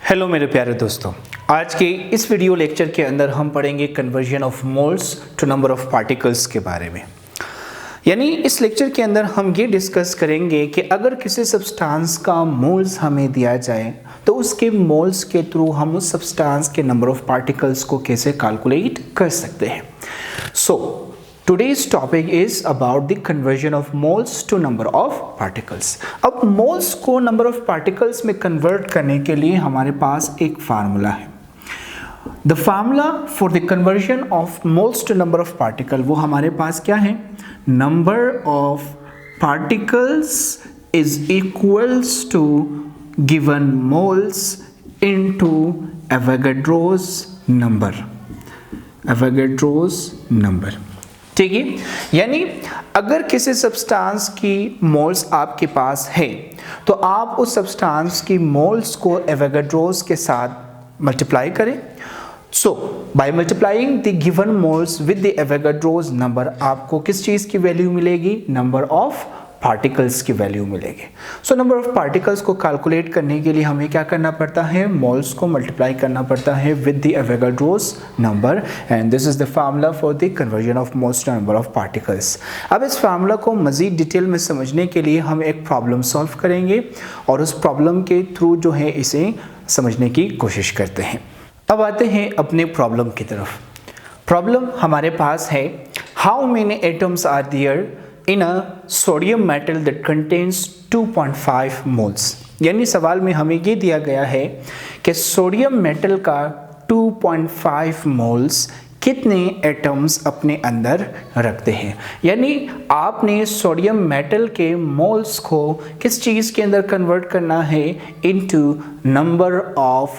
Hello मेरे प्यारे दोस्तों, आज के इस वीडियो लेक्चर के अंदर हम पढ़ेंगे conversion of moles to number of particles के बारे में। यानी इस लेक्चर के अंदर हम ये डिस्कस करेंगे कि अगर किसी सब्सटेंस का मोल्स हमें दिया जाए तो उसके मोल्स के थ्रू हम उस सब्सटेंस के नंबर ऑफ पार्टिकल्स को कैसे कैलकुलेट कर सकते हैं। Today's topic is about the conversion of moles to number of particles. अब moles को number of particles में convert करने के लिए हमारे पास एक फार्मूला है। The formula for the conversion of moles to number of particle वो हमारे पास क्या है? Number of particles is equals to given moles into Avogadro's number. Avogadro's number. ठीक है, यानी अगर किसी सब्सटेंस की मोल्स आपके पास है तो आप उस सब्सटेंस की मोल्स को एवोगाड्रोस के साथ मल्टीप्लाई करें। So by multiplying the given moles with the Avogadro's number आपको किस चीज़ की वैल्यू मिलेगी? नंबर ऑफ पार्टिकल्स की वैल्यू मिलेगी। सो नंबर ऑफ पार्टिकल्स को कैलकुलेट करने के लिए हमें क्या करना पड़ता है? मोल्स को मल्टीप्लाई करना पड़ता है with the Avogadro's number, and this is the formula for the conversion of moles to number of particles. अब इस फार्मूला को मज़ीद डिटेल में समझने के लिए हम एक प्रॉब्लम सॉल्व करेंगे और उस प्रॉब्लम के थ्रू जो है इसे समझने की कोशिश करते हैं। अब आते हैं अपने प्रॉब्लम की तरफ। प्रॉब्लम हमारे पास है, how many atoms are there in a sodium metal that contains 2.5 moles। यानी सवाल में हमें ये दिया गया है कि सोडियम मेटल का 2.5 मोल्स कितने एटम्स अपने अंदर रखते हैं। यानी आपने सोडियम मेटल के मोल्स को किस चीज़ के अंदर कन्वर्ट करना है? Into number of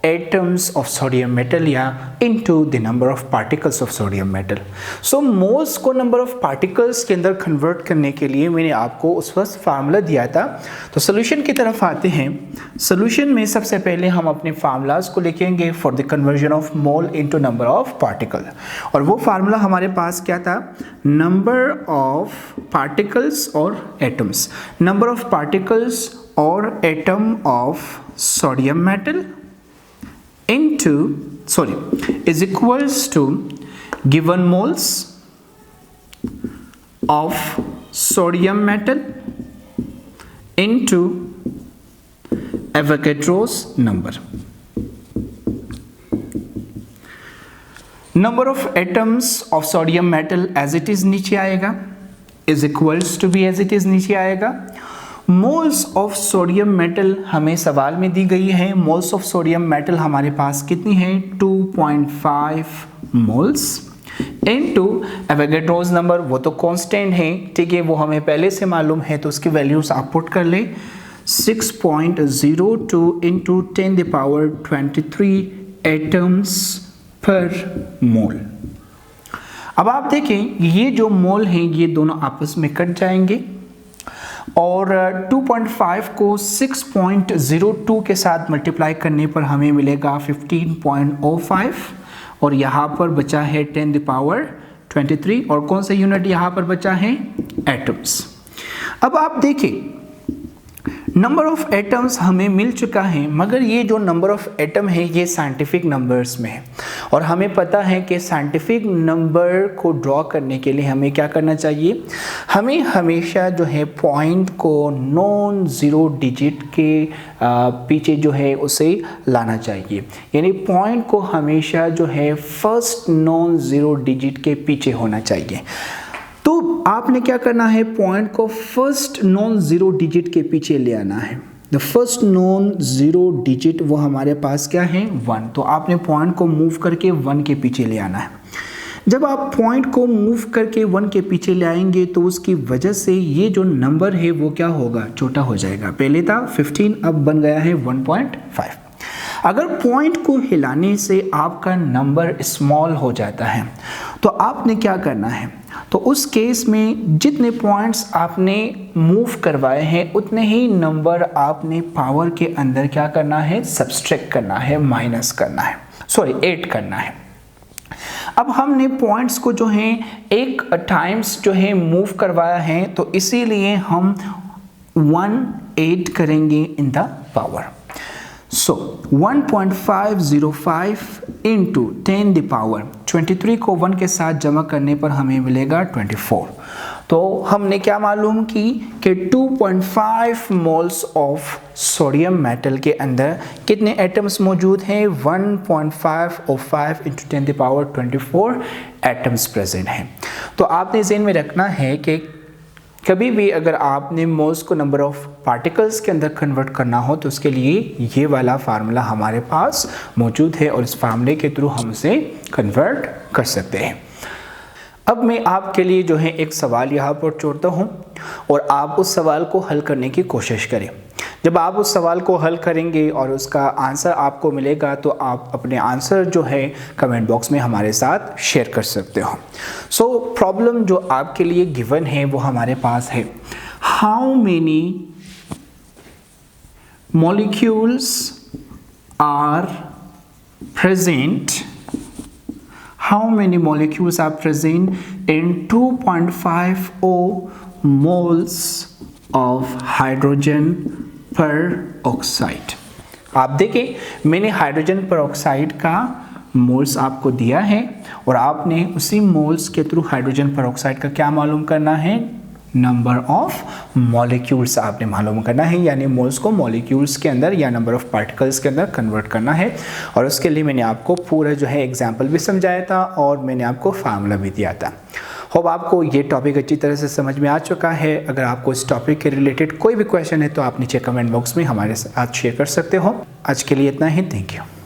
atoms of sodium metal या into the number of particles of sodium metal। So moles को number of particles के अंदर convert करने के लिए मैंने आपको उस वक्त फार्मूला दिया था। तो सोल्यूशन की तरफ आते हैं। सोल्यूशन में सबसे पहले हम अपने फार्मूलाज को लिखेंगे for the conversion of mole into number of particle, और वो फार्मूला हमारे पास क्या था? number of particles or atoms, number of particles or atom of sodium metal is equals to given moles of sodium metal into Avogadro's number. Number of atoms of sodium metal as it is नीचे आएगा, is equals to भी as it is नीचे आएगा। Moles of sodium metal हमें सवाल में दी गई है। मोल्स ऑफ सोडियम मेटल हमारे पास कितनी है? 2.5 मोल्स इनटू एवोगाड्रोस नंबर, वो तो कांस्टेंट है, ठीक है, वो हमें पहले से मालूम है, तो उसकी वैल्यूज आप पुट कर ले। 6.02 इंटू 10⁻23 एटम्स पर मोल। अब आप देखें, ये जो मोल हैं ये दोनों आपस में कट जाएंगे और 2.5 को 6.02 के साथ मल्टीप्लाई करने पर हमें मिलेगा 15.05, और यहाँ पर बचा है 10⁻23, और कौन सा यूनिट यहाँ पर बचा है? एटम्स। अब आप देखें, नंबर ऑफ एटम्स हमें मिल चुका है, मगर ये जो नंबर ऑफ एटम है ये साइंटिफिक नंबर्स में है, और हमें पता है कि साइंटिफिक नंबर को ड्रॉ करने के लिए हमें क्या करना चाहिए? हमें हमेशा जो है पॉइंट को नॉन ज़ीरो डिजिट के पीछे जो है उसे लाना चाहिए। यानी पॉइंट को हमेशा जो है फर्स्ट नॉन ज़ीरो डिजिट के पीछे होना चाहिए। तो आपने क्या करना है? पॉइंट को फर्स्ट नॉन ज़ीरो डिजिट के पीछे ले आना है। The first non zero digit वो हमारे पास क्या है? 1। तो आपने पॉइंट को मूव करके 1 के पीछे ले आना है। जब आप पॉइंट को मूव करके 1 के पीछे ले आएंगे तो उसकी वजह से ये जो नंबर है वो क्या होगा? छोटा हो जाएगा। पहले था 15, अब बन गया है 1.5। अगर पॉइंट को हिलाने से आपका नंबर स्मॉल हो जाता है तो आपने क्या करना है? तो उस केस में जितने पॉइंट्स आपने मूव करवाए हैं उतने ही नंबर आपने पावर के अंदर क्या करना है? सब्सट्रैक्ट करना है, माइनस करना है, ऐड करना है। अब हमने पॉइंट्स को जो है एक टाइम्स जो है मूव करवाया है, तो इसीलिए हम 1 ऐड करेंगे in the power. So 1.505 into 10⁻23 को 1 के साथ जमा करने पर हमें मिलेगा 24। तो हमने क्या मालूम की कि 2.5 मोल्स ऑफ सोडियम मेटल के अंदर कितने एटम्स मौजूद हैं? 1.505 इंटू 10⁻24 एटम्स प्रेजेंट हैं। तो आपने ज़हन में रखना है कि कभी भी अगर आपने मोल्स को नंबर ऑफ पार्टिकल्स के अंदर कन्वर्ट करना हो तो उसके लिए ये वाला फार्मूला हमारे पास मौजूद है और इस फार्मूले के थ्रू हम इसे कन्वर्ट कर सकते हैं। अब मैं आपके लिए जो है एक सवाल यहाँ पर छोड़ता हूँ और आप उस सवाल को हल करने की कोशिश करें। जब आप उस सवाल को हल करेंगे और उसका आंसर आपको मिलेगा तो आप अपने आंसर जो है कमेंट बॉक्स में हमारे साथ शेयर कर सकते हो। सो प्रॉब्लम जो आपके लिए गिवन है वो हमारे पास है, how many molecules are present, how many molecules are present in 2.50 moles of hydrogen peroxide। आप देखें मैंने हाइड्रोजन पेरोक्साइड का मोल्स आपको दिया है और आपने उसी मोल्स के थ्रू हाइड्रोजन पेरोक्साइड का क्या मालूम करना है? नंबर ऑफ मॉलिक्यूल्स आपने मालूम करना है, यानी मोल्स को मॉलिक्यूल्स के अंदर या नंबर ऑफ पार्टिकल्स के अंदर कन्वर्ट करना है। और उसके लिए मैंने आपको पूरा जो है एग्जाम्पल भी समझाया था और मैंने आपको फार्मूला भी दिया था। होप आपको ये टॉपिक अच्छी तरह से समझ में आ चुका है। अगर आपको इस टॉपिक के रिलेटेड कोई भी क्वेश्चन है तो आप नीचे कमेंट बॉक्स में हमारे साथ शेयर कर सकते हो। आज के लिए इतना ही, थैंक यू।